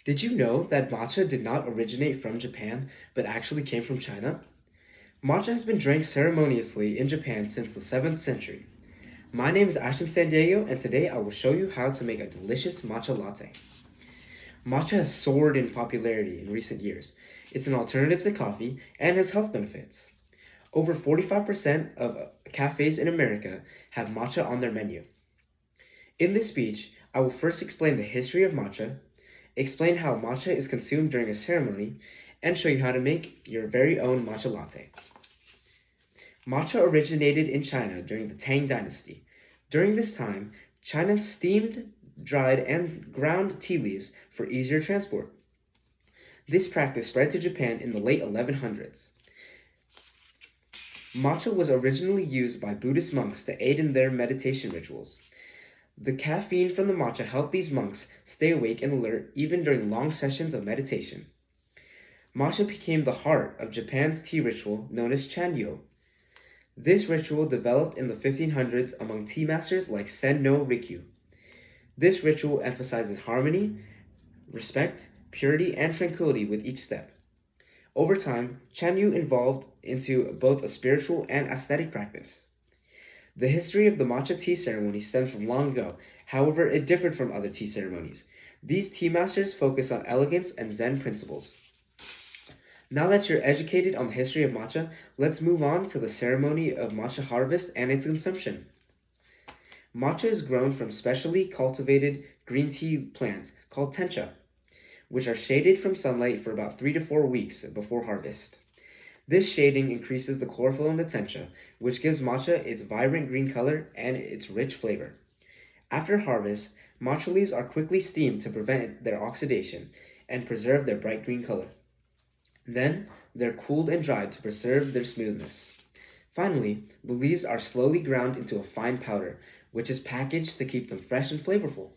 Did you know that matcha did not originate from Japan, but actually came from China? Matcha has been drank ceremoniously in Japan since the 7th century. My name is Ashton San Diego, and today I will show you how to make a delicious matcha latte. Matcha has soared in popularity in recent years. It's an alternative to coffee and has health benefits. Over 45% of cafes in America have matcha on their menu. In this speech, I will first explain the history of matcha, explain how matcha is consumed during a ceremony, and show you how to make your very own matcha latte. Matcha originated in China during the Tang Dynasty. During this time, China steamed, dried, and ground tea leaves for easier transport. This practice spread to Japan in the late 1100s. Matcha was originally used by Buddhist monks to aid in their meditation rituals. The caffeine from the matcha helped these monks stay awake and alert even during long sessions of meditation. Matcha became the heart of Japan's tea ritual known as Chanyo. This ritual developed in the 1500s among tea masters like Sen no Rikyu. This ritual emphasizes harmony, respect, purity, and tranquility with each step. Over time, Chanyu evolved into both a spiritual and aesthetic practice. The history of the matcha tea ceremony stems from long ago, however, it differed from other tea ceremonies. These tea masters focus on elegance and Zen principles. Now that you're educated on the history of matcha, let's move on to the ceremony of matcha harvest and its consumption. Matcha is grown from specially cultivated green tea plants called tencha, which are shaded from sunlight for about 3 to 4 weeks before harvest. This shading increases the chlorophyll in the tencha, which gives matcha its vibrant green color and its rich flavor. After harvest, matcha leaves are quickly steamed to prevent their oxidation and preserve their bright green color. Then, they're cooled and dried to preserve their smoothness. Finally, the leaves are slowly ground into a fine powder, which is packaged to keep them fresh and flavorful.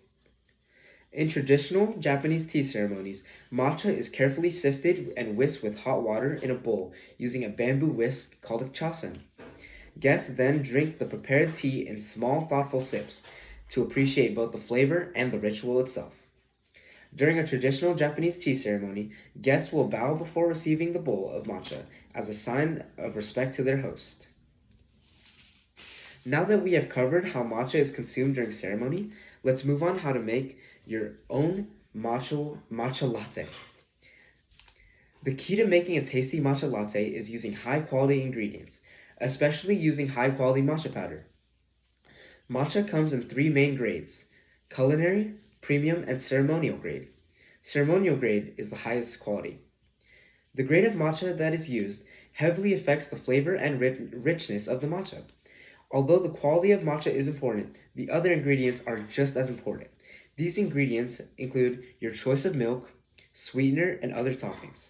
In traditional Japanese tea ceremonies, matcha is carefully sifted and whisked with hot water in a bowl using a bamboo whisk called a chasen. Guests then drink the prepared tea in small, thoughtful sips to appreciate both the flavor and the ritual itself. During a traditional Japanese tea ceremony, guests will bow before receiving the bowl of matcha as a sign of respect to their host. Now that we have covered how matcha is consumed during ceremony, let's move on how to make your own matcha latte. The key to making a tasty matcha latte is using high-quality ingredients, especially using high-quality matcha powder. Matcha comes in 3 main grades: culinary, premium, and ceremonial grade. Ceremonial grade is the highest quality. The grade of matcha that is used heavily affects the flavor and richness of the matcha. Although the quality of matcha is important, the other ingredients are just as important. These ingredients include your choice of milk, sweetener, and other toppings.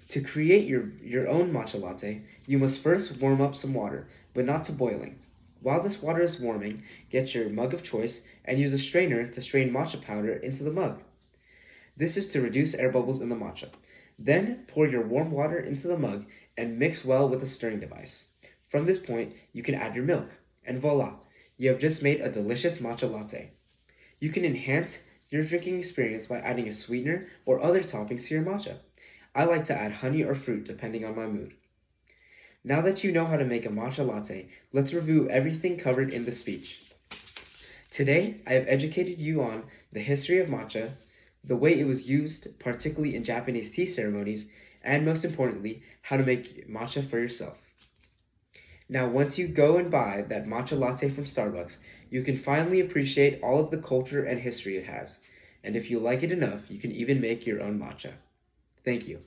To create your own matcha latte, you must first warm up some water, but not to boiling. While this water is warming, get your mug of choice and use a strainer to strain matcha powder into the mug. This is to reduce air bubbles in the matcha. Then pour your warm water into the mug and mix well with a stirring device. From this point, you can add your milk, and voila, you have just made a delicious matcha latte. You can enhance your drinking experience by adding a sweetener or other toppings to your matcha. I like to add honey or fruit depending on my mood. Now that you know how to make a matcha latte, let's review everything covered in the speech. Today, I have educated you on the history of matcha, the way it was used, particularly in Japanese tea ceremonies, and most importantly, how to make matcha for yourself. Now, once you go and buy that matcha latte from Starbucks, you can finally appreciate all of the culture and history it has. And if you like it enough, you can even make your own matcha. Thank you.